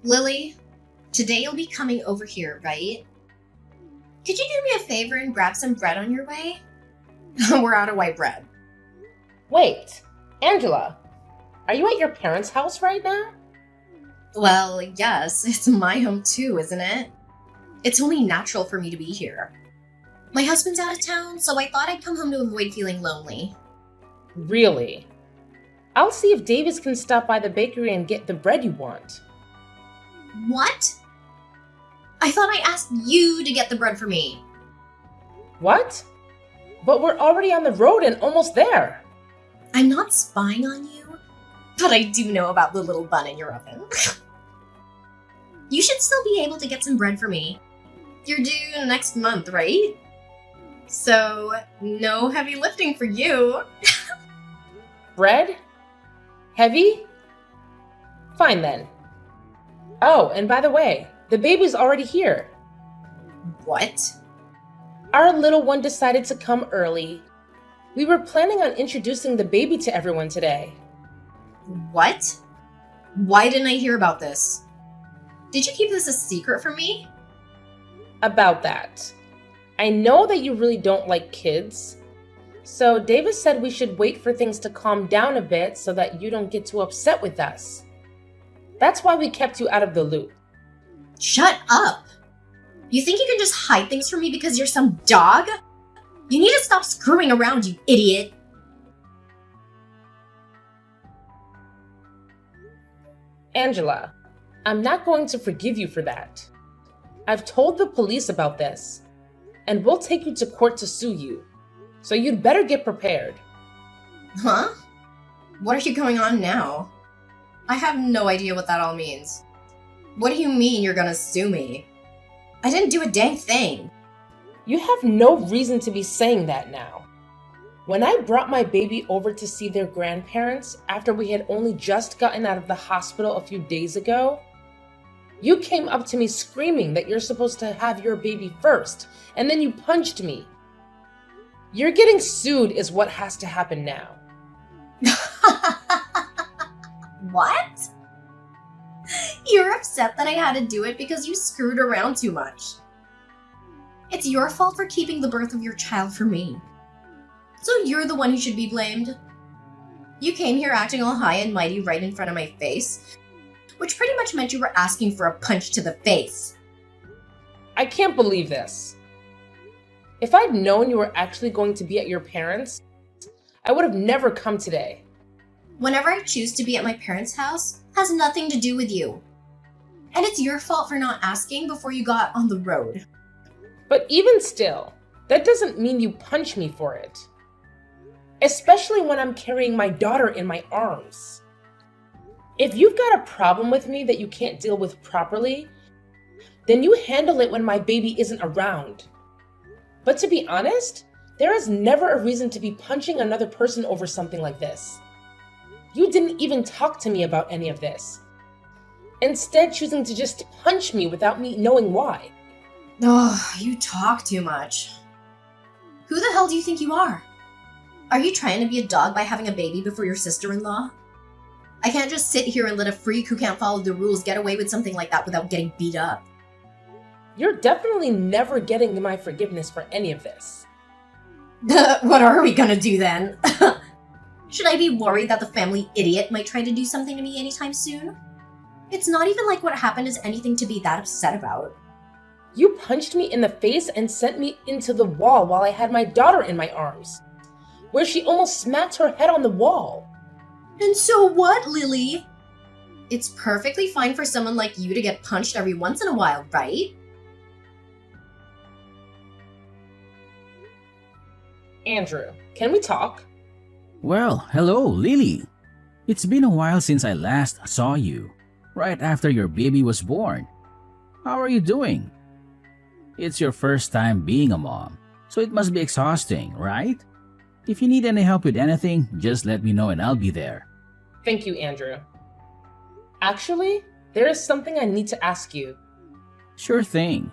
Lily, today you'll be coming over here, right? Could you do me a favor and grab some bread on your way? We're out of white bread. Wait, Angela, are you at your parents' house right now? Well, yes, it's my home too, isn't it? It's only natural for me to be here. My husband's out of town, so I thought I'd come home to avoid feeling lonely. Really? I'll see if Davis can stop by the bakery and get the bread you want. What? I thought I asked you to get the bread for me. What? But we're already on the road and almost there. I'm not spying on you, but I do know about the little bun in your oven. You should still be able to get some bread for me. You're due next month, right? So, no heavy lifting for you. Bread? Heavy? Fine then. Oh, and by the way, the baby's already here. What? Our little one decided to come early. We were planning on introducing the baby to everyone today. What? Why didn't I hear about this? Did you keep this a secret from me? About that. I know that you really don't like kids. So Davis said we should wait for things to calm down a bit so that you don't get too upset with us. That's why we kept you out of the loop. Shut up! You think you can just hide things from me because you're some dog? You need to stop screwing around, you idiot! Angela, I'm not going to forgive you for that. I've told the police about this, and we'll take you to court to sue you. So you'd better get prepared. Huh? What are you going on now? I have no idea what that all means. What do you mean you're gonna sue me? I didn't do a dang thing. You have no reason to be saying that now. When I brought my baby over to see their grandparents after we had only just gotten out of the hospital a few days ago, you came up to me screaming that you're supposed to have your baby first, and then you punched me. You're getting sued is what has to happen now. What? You're upset that I had to do it because you screwed around too much. It's your fault for keeping the birth of your child from me. So you're the one who should be blamed. You came here acting all high and mighty right in front of my face, which pretty much meant you were asking for a punch to the face. I can't believe this. If I'd known you were actually going to be at your parents', I would have never come today. Whenever I choose to be at my parents' house has nothing to do with you. And it's your fault for not asking before you got on the road. But even still, that doesn't mean you punch me for it. Especially when I'm carrying my daughter in my arms. If you've got a problem with me that you can't deal with properly, then you handle it when my baby isn't around. But to be honest, there is never a reason to be punching another person over something like this. You didn't even talk to me about any of this. Instead, choosing to just punch me without me knowing why. Oh, you talk too much. Who the hell do you think you are? Are you trying to be a dog by having a baby before your sister-in-law? I can't just sit here and let a freak who can't follow the rules get away with something like that without getting beat up. You're definitely never getting my forgiveness for any of this. What are we gonna do then? Should I be worried that the family idiot might try to do something to me anytime soon? It's not even like what happened is anything to be that upset about. You punched me in the face and sent me into the wall while I had my daughter in my arms, where she almost smacked her head on the wall. And so what, Lily? It's perfectly fine for someone like you to get punched every once in a while, right? Andrew, can we talk? Well, hello, Lily. It's been a while since I last saw you, right after your baby was born. How are you doing? It's your first time being a mom, so it must be exhausting, right? If you need any help with anything, just let me know and I'll be there. Thank you, Andrew. Actually, there is something I need to ask you. Sure thing.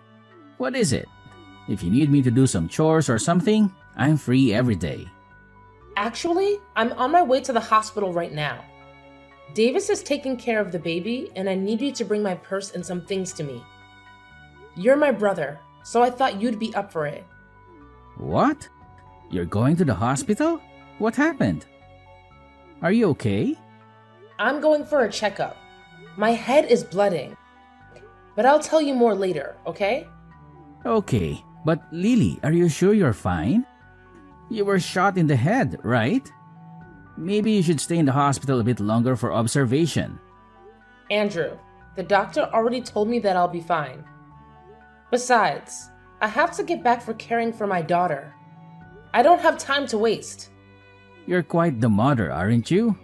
What is it? If you need me to do some chores or something, I'm free every day. Actually, I'm on my way to the hospital right now. Davis is taking care of the baby, and I need you to bring my purse and some things to me. You're my brother, so I thought you'd be up for it. What? You're going to the hospital? What happened? Are you okay? I'm going for a checkup. My head is blooding. But I'll tell you more later, okay? Okay, but Lily, are you sure you're fine? You were shot in the head, right? Maybe you should stay in the hospital a bit longer for observation. Andrew, the doctor already told me that I'll be fine. Besides, I have to get back for caring for my daughter. I don't have time to waste. You're quite the mother, aren't you?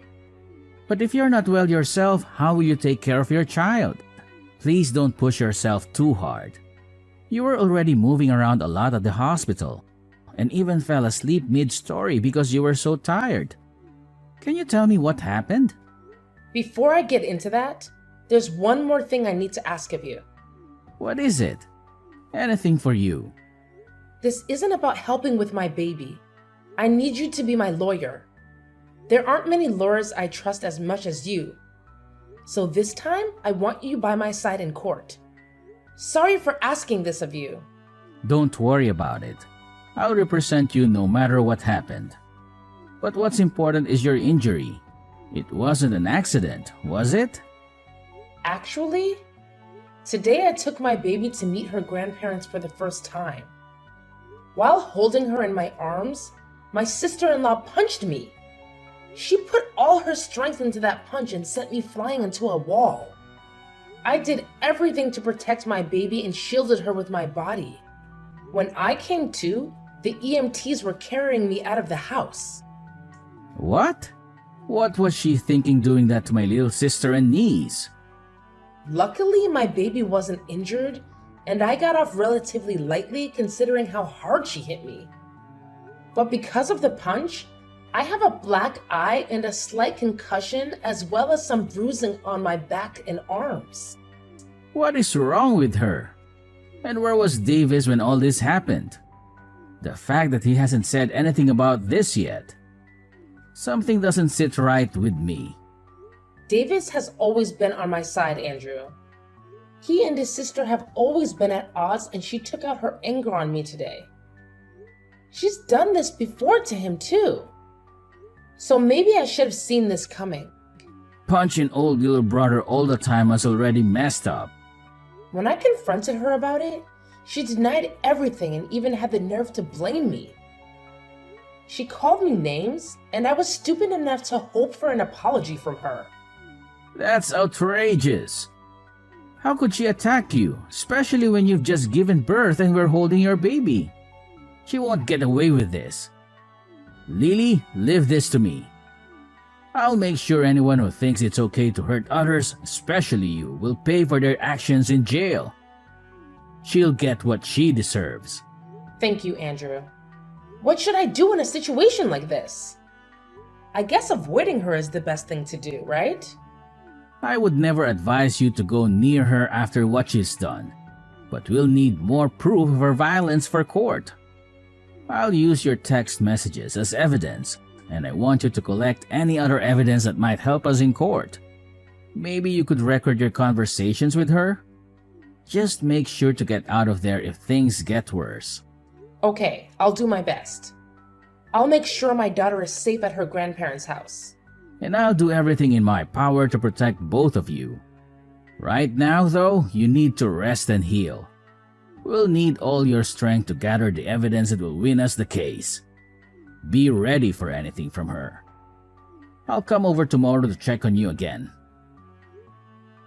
But if you're not well yourself, how will you take care of your child? Please don't push yourself too hard. You were already moving around a lot at the hospital and even fell asleep mid-story because you were so tired. Can you tell me what happened? Before I get into that, there's one more thing I need to ask of you. What is it? Anything for you. This isn't about helping with my baby. I need you to be my lawyer. There aren't many lawyers I trust as much as you. So this time, I want you by my side in court. Sorry for asking this of you. Don't worry about it. I'll represent you no matter what happened. But what's important is your injury. It wasn't an accident, was it? Actually, today I took my baby to meet her grandparents for the first time. While holding her in my arms, my sister-in-law punched me. She put all her strength into that punch and sent me flying into a wall. I did everything to protect my baby and shielded her with my body. When I came to, the EMTs were carrying me out of the house. What? What was she thinking doing that to my little sister and niece? Luckily, my baby wasn't injured, and I got off relatively lightly considering how hard she hit me. But because of the punch, I have a black eye and a slight concussion as well as some bruising on my back and arms. What is wrong with her? And where was Davis when all this happened? The fact that he hasn't said anything about this yet. Something doesn't sit right with me. Davis has always been on my side, Andrew. He and his sister have always been at odds, and she took out her anger on me today. She's done this before to him too. So maybe I should have seen this coming. Punching old little brother all the time was already messed up. When I confronted her about it, she denied everything and even had the nerve to blame me. She called me names, and I was stupid enough to hope for an apology from her. That's outrageous. How could she attack you, especially when you've just given birth and we're holding your baby? She won't get away with this. Lily, leave this to me. I'll make sure anyone who thinks it's okay to hurt others, especially you, will pay for their actions in jail. She'll get what she deserves. Thank you, Andrew. What should I do in a situation like this? I guess avoiding her is the best thing to do, right? I would never advise you to go near her after what she's done, but we'll need more proof of her violence for court. I'll use your text messages as evidence, and I want you to collect any other evidence that might help us in court. Maybe you could record your conversations with her? Just make sure to get out of there if things get worse. Okay, I'll do my best. I'll make sure my daughter is safe at her grandparents' house. And I'll do everything in my power to protect both of you. Right now, though, you need to rest and heal. We'll need all your strength to gather the evidence that will win us the case. Be ready for anything from her. I'll come over tomorrow to check on you again.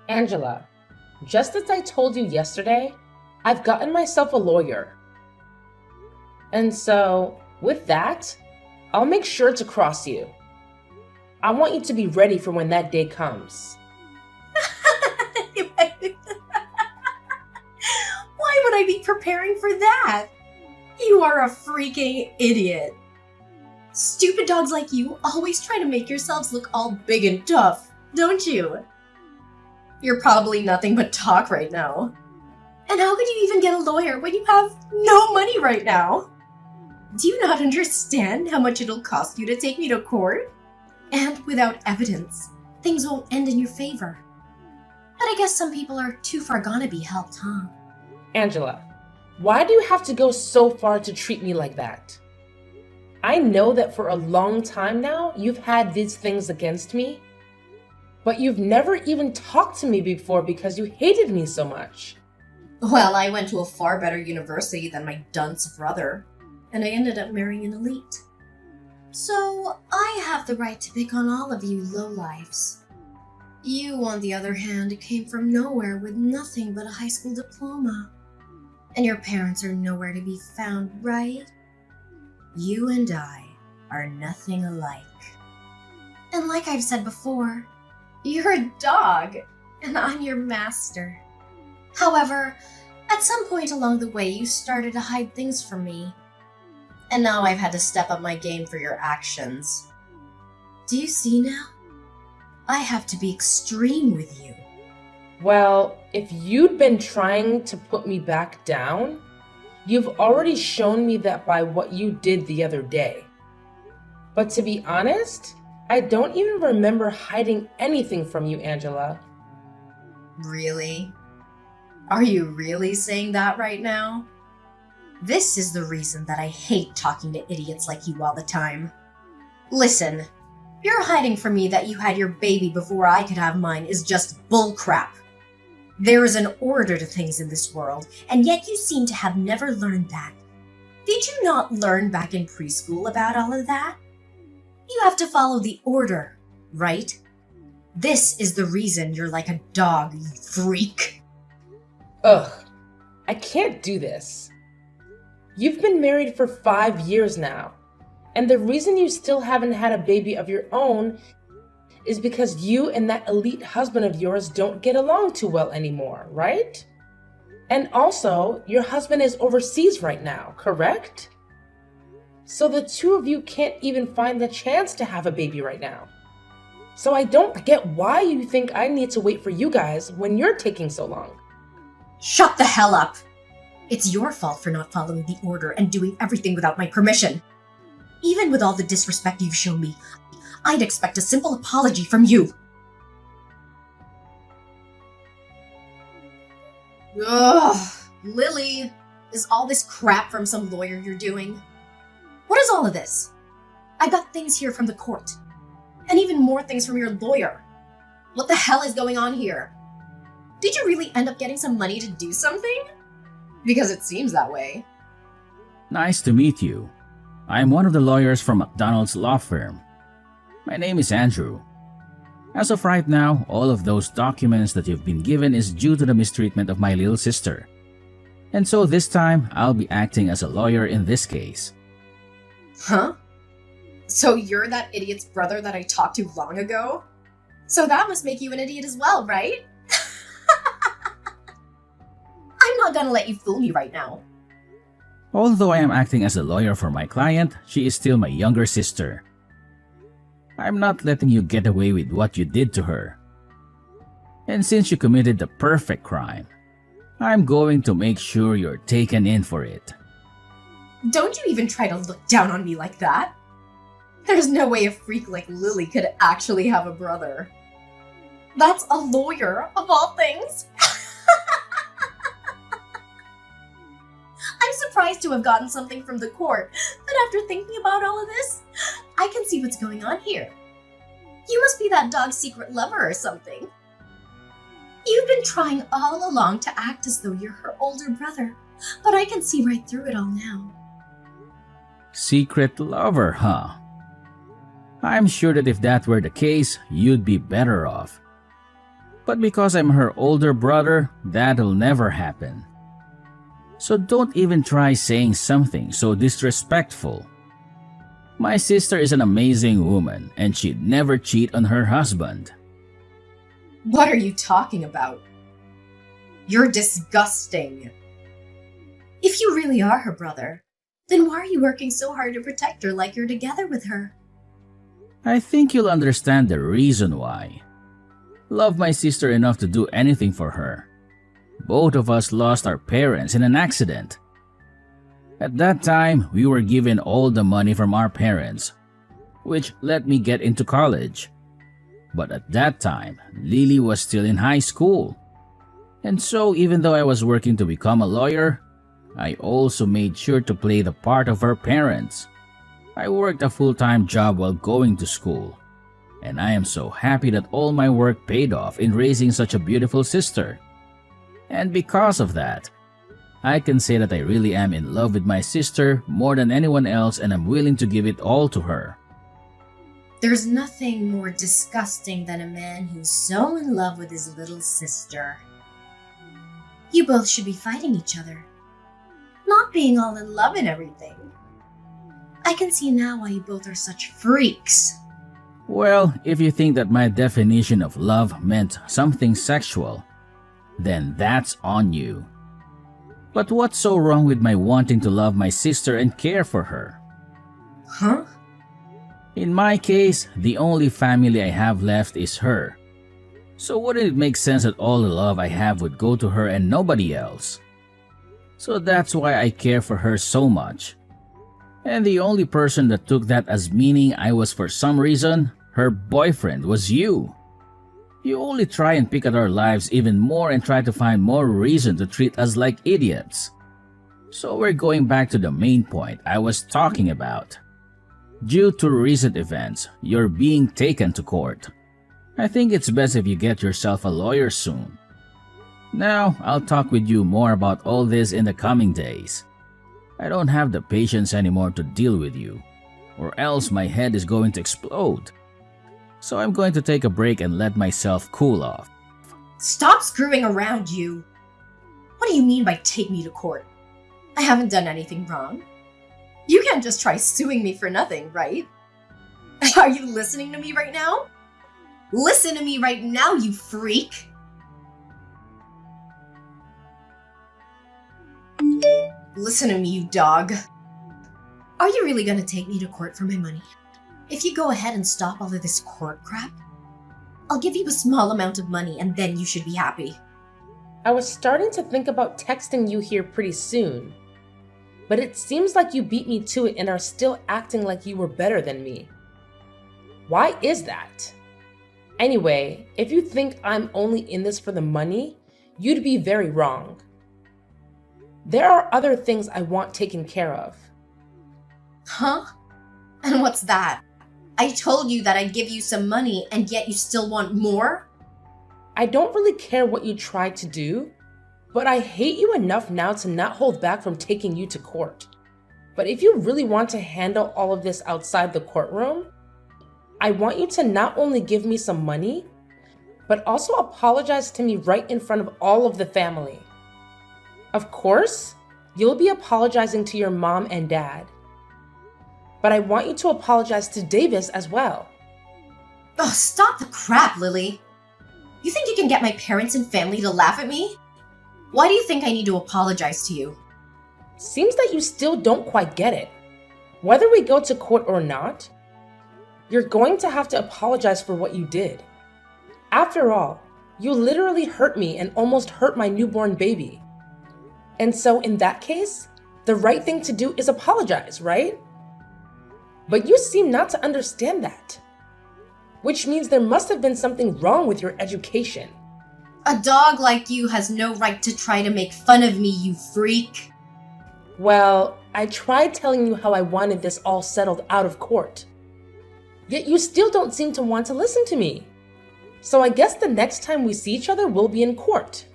Angela, just as I told you yesterday, I've gotten myself a lawyer. And so, with that, I'll make sure to cross you. I want you to be ready for when that day comes. Why would I be preparing for that? You are a freaking idiot. Stupid dogs like you always try to make yourselves look all big and tough, don't you? You're probably nothing but talk right now. And how could you even get a lawyer when you have no money right now? Do you not understand how much it'll cost you to take me to court? And without evidence, things won't end in your favor. But I guess some people are too far gone to be helped, huh? Angela, why do you have to go so far to treat me like that? I know that for a long time now, you've had these things against me, but you've never even talked to me before because you hated me so much. Well, I went to a far better university than my dunce brother, and I ended up marrying an elite. So, I have the right to pick on all of you lowlifes. You, on the other hand, came from nowhere with nothing but a high school diploma. And your parents are nowhere to be found, right? You and I are nothing alike. And like I've said before, you're a dog, and I'm your master. However, at some point along the way, you started to hide things from me. And now I've had to step up my game for your actions. Do you see now? I have to be extreme with you. Well, if you'd been trying to put me back down, you've already shown me that by what you did the other day. But to be honest, I don't even remember hiding anything from you, Angela. Really? Are you really saying that right now? This is the reason that I hate talking to idiots like you all the time. Listen, you're hiding from me that you had your baby before I could have mine is just bullcrap. There is an order to things in this world, and yet you seem to have never learned that. Did you not learn back in preschool about all of that? You have to follow the order, right? This is the reason you're like a dog, you freak. Ugh, I can't do this. You've been married for 5 years now, and the reason you still haven't had a baby of your own is because you and that elite husband of yours don't get along too well anymore, right? And also, your husband is overseas right now, correct? So the two of you can't even find the chance to have a baby right now. So I don't get why you think I need to wait for you guys when you're taking so long. Shut the hell up! It's your fault for not following the order and doing everything without my permission. Even with all the disrespect you've shown me, I'd expect a simple apology from you. Ugh, Lily, is all this crap from some lawyer you're doing? What is all of this? I got things here from the court, and even more things from your lawyer. What the hell is going on here? Did you really end up getting some money to do something? Because it seems that way. Nice to meet you. I'm one of the lawyers from McDonald's law firm. My name is Andrew. As of right now, all of those documents that you've been given is due to the mistreatment of my little sister. And so this time, I'll be acting as a lawyer in this case. Huh? So you're that idiot's brother that I talked to long ago? So that must make you an idiot as well, right? I'm not gonna let you fool me right now. Although I am acting as a lawyer for my client, she is still my younger sister. I'm not letting you get away with what you did to her. And since you committed the perfect crime, I'm going to make sure you're taken in for it. Don't you even try to look down on me like that. There's no way a freak like Lily could actually have a brother. That's a lawyer, of all things. I'm surprised to have gotten something from the court, but after thinking about all of this, I can see what's going on here. You must be that dog's secret lover or something. You've been trying all along to act as though you're her older brother, but I can see right through it all now. Secret lover, huh? I'm sure that if that were the case, you'd be better off. But because I'm her older brother, that'll never happen. So don't even try saying something so disrespectful. My sister is an amazing woman, and she'd never cheat on her husband. What are you talking about? You're disgusting. If you really are her brother, then why are you working so hard to protect her like you're together with her? I think you'll understand the reason why. Love my sister enough to do anything for her. Both of us lost our parents in an accident. At that time, we were given all the money from our parents, which let me get into college. But at that time, Lily was still in high school. And so even though I was working to become a lawyer, I also made sure to play the part of her parents. I worked a full-time job while going to school. And I am so happy that all my work paid off in raising such a beautiful sister. And because of that, I can say that I really am in love with my sister more than anyone else, and I'm willing to give it all to her. There's nothing more disgusting than a man who's so in love with his little sister. You both should be fighting each other, not being all in love and everything. I can see now why you both are such freaks. Well, if you think that my definition of love meant something sexual, then that's on you. But what's so wrong with my wanting to love my sister and care for her? Huh? In my case, the only family I have left is her. So wouldn't it make sense that all the love I have would go to her and nobody else? So that's why I care for her so much. And the only person that took that as meaning I was for some reason her boyfriend was you. You only try and pick at our lives even more and try to find more reason to treat us like idiots. So we're going back to the main point I was talking about. Due to recent events, you're being taken to court. I think it's best if you get yourself a lawyer soon. Now, I'll talk with you more about all this in the coming days. I don't have the patience anymore to deal with you, or else my head is going to explode. So I'm going to take a break and let myself cool off. Stop screwing around, you! What do you mean by take me to court? I haven't done anything wrong. You can't just try suing me for nothing, right? Are you listening to me right now? Listen to me right now, you freak! Listen to me, you dog. Are you really gonna take me to court for my money? If you go ahead and stop all of this court crap, I'll give you a small amount of money and then you should be happy. I was starting to think about texting you here pretty soon, but it seems like you beat me to it and are still acting like you were better than me. Why is that? Anyway, if you think I'm only in this for the money, you'd be very wrong. There are other things I want taken care of. Huh? And what's that? I told you that I'd give you some money and yet you still want more? I don't really care what you tried to do, but I hate you enough now to not hold back from taking you to court. But if you really want to handle all of this outside the courtroom, I want you to not only give me some money, but also apologize to me right in front of all of the family. Of course, you'll be apologizing to your mom and dad. But I want you to apologize to Davis as well. Oh, stop the crap, Lily. You think you can get my parents and family to laugh at me? Why do you think I need to apologize to you? Seems that you still don't quite get it. Whether we go to court or not, you're going to have to apologize for what you did. After all, you literally hurt me and almost hurt my newborn baby. And so in that case, the right thing to do is apologize, right? But you seem not to understand that. Which means there must have been something wrong with your education. A dog like you has no right to try to make fun of me, you freak. Well, I tried telling you how I wanted this all settled out of court. Yet you still don't seem to want to listen to me. So I guess the next time we see each other, we'll be in court.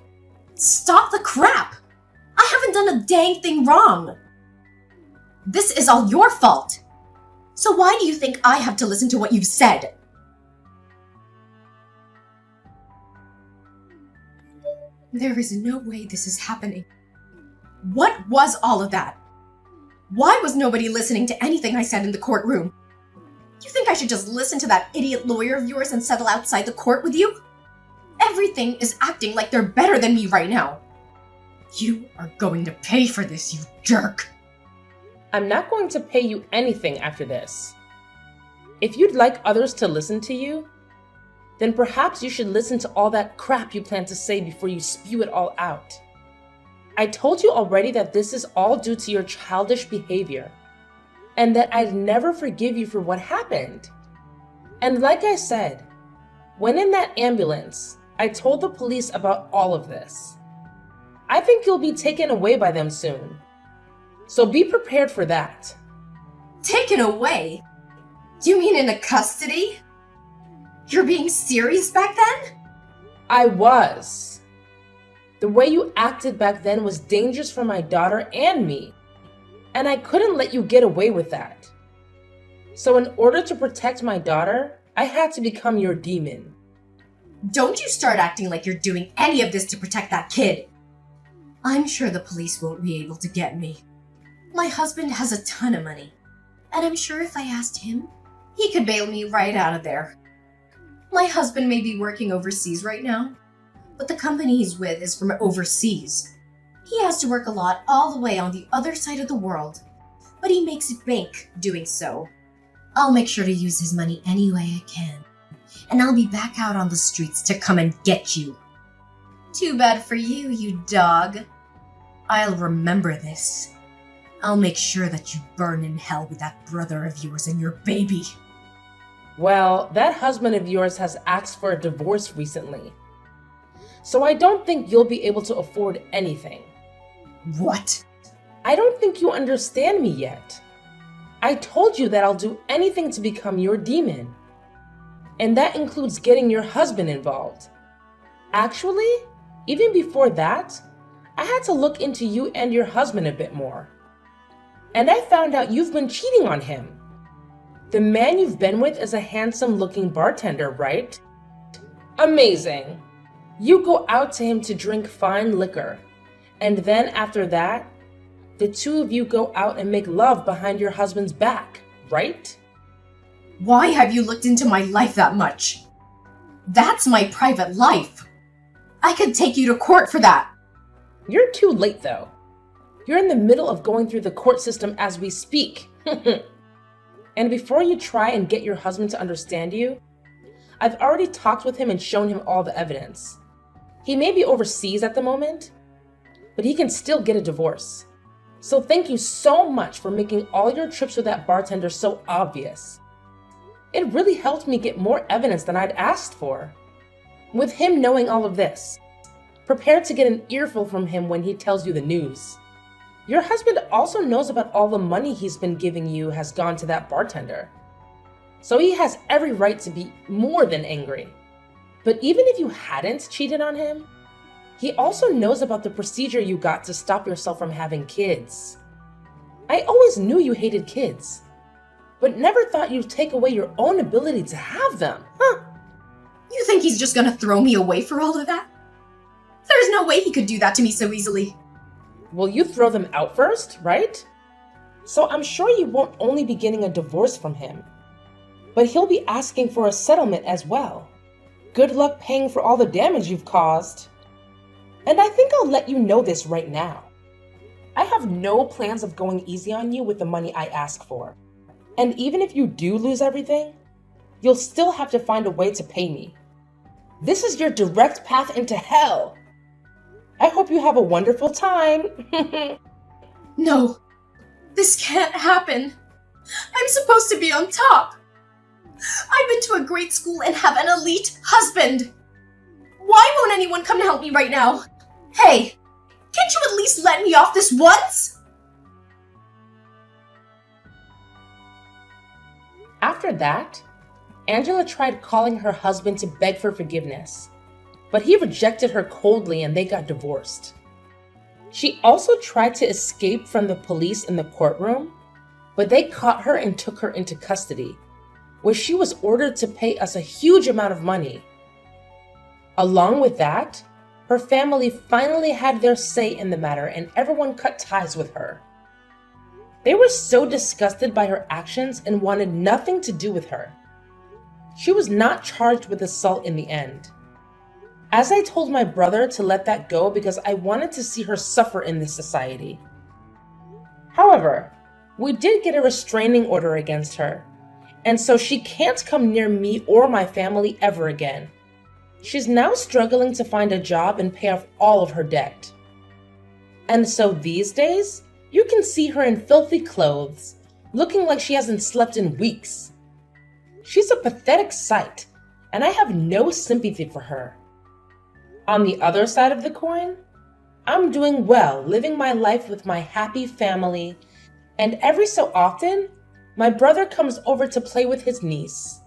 Stop the crap! I haven't done a dang thing wrong. This is all your fault. So why do you think I have to listen to what you've said? There is no way this is happening. What was all of that? Why was nobody listening to anything I said in the courtroom? You think I should just listen to that idiot lawyer of yours and settle outside the court with you? Everything is acting like they're better than me right now. You are going to pay for this, you jerk. I'm not going to pay you anything after this. If you'd like others to listen to you, then perhaps you should listen to all that crap you plan to say before you spew it all out. I told you already that this is all due to your childish behavior, and that I'd never forgive you for what happened. And like I said, When in that ambulance, I told the police about all of this. I think you'll be taken away by them soon. So be prepared for that. Taken away? You mean into custody? You're being serious back then? I was. The way you acted back then was dangerous for my daughter and me, and I couldn't let you get away with that. So in order to protect my daughter, I had to become your demon. Don't you start acting like you're doing any of this to protect that kid. I'm sure the police won't be able to get me. My husband has a ton of money, and I'm sure if I asked him, he could bail me right out of there. My husband may be working overseas right now, but the company he's with is from overseas. He has to work a lot all the way on the other side of the world, but he makes bank doing so. I'll make sure to use his money any way I can, and I'll be back out on the streets to come and get you. Too bad for you, you dog. I'll remember this. I'll make sure that you burn in hell with that brother of yours and your baby. Well, that husband of yours has asked for a divorce recently. So I don't think you'll be able to afford anything. What? I don't think you understand me yet. I told you that I'll do anything to become your demon. And that includes getting your husband involved. Actually, even before that, I had to look into you and your husband a bit more. And I found out you've been cheating on him. The man you've been with is a handsome-looking bartender, right? Amazing. You go out to him to drink fine liquor, and then after that, the two of you go out and make love behind your husband's back, right? Why have you looked into my life that much? That's my private life. I could take you to court for that. You're too late, though. You're in the middle of going through the court system as we speak. And before you try and get your husband to understand you, I've already talked with him and shown him all the evidence. He may be overseas at the moment, but he can still get a divorce. So thank you so much for making all your trips with that bartender so obvious. It really helped me get more evidence than I'd asked for. With him knowing all of this, prepare to get an earful from him when he tells you the news. Your husband also knows about all the money he's been giving you has gone to that bartender. So he has every right to be more than angry. But even if you hadn't cheated on him, he also knows about the procedure you got to stop yourself from having kids. I always knew you hated kids, but never thought you'd take away your own ability to have them, huh? You think he's just gonna throw me away for all of that? There's no way he could do that to me so easily. Well, you throw them out first, right? So I'm sure you won't only be getting a divorce from him, but he'll be asking for a settlement as well. Good luck paying for all the damage you've caused. And I think I'll let you know this right now. I have no plans of going easy on you with the money I ask for. And even if you do lose everything, you'll still have to find a way to pay me. This is your direct path into hell. I hope you have a wonderful time. No, this can't happen. I'm supposed to be on top. I've been to a great school and have an elite husband. Why won't anyone come to help me right now? Hey, can't you at least let me off this once? After that, Angela tried calling her husband to beg for forgiveness, but he rejected her coldly and they got divorced. She also tried to escape from the police in the courtroom, but they caught her and took her into custody, where she was ordered to pay us a huge amount of money. Along with that, her family finally had their say in the matter and everyone cut ties with her. They were so disgusted by her actions and wanted nothing to do with her. She was not charged with assault in the end. As I told my brother to let that go because I wanted to see her suffer in this society. However, we did get a restraining order against her, and so she can't come near me or my family ever again. She's now struggling to find a job and pay off all of her debt. And so these days, you can see her in filthy clothes, looking like she hasn't slept in weeks. She's a pathetic sight, and I have no sympathy for her. On the other side of the coin, I'm doing well, living my life with my happy family, and every so often, my brother comes over to play with his niece.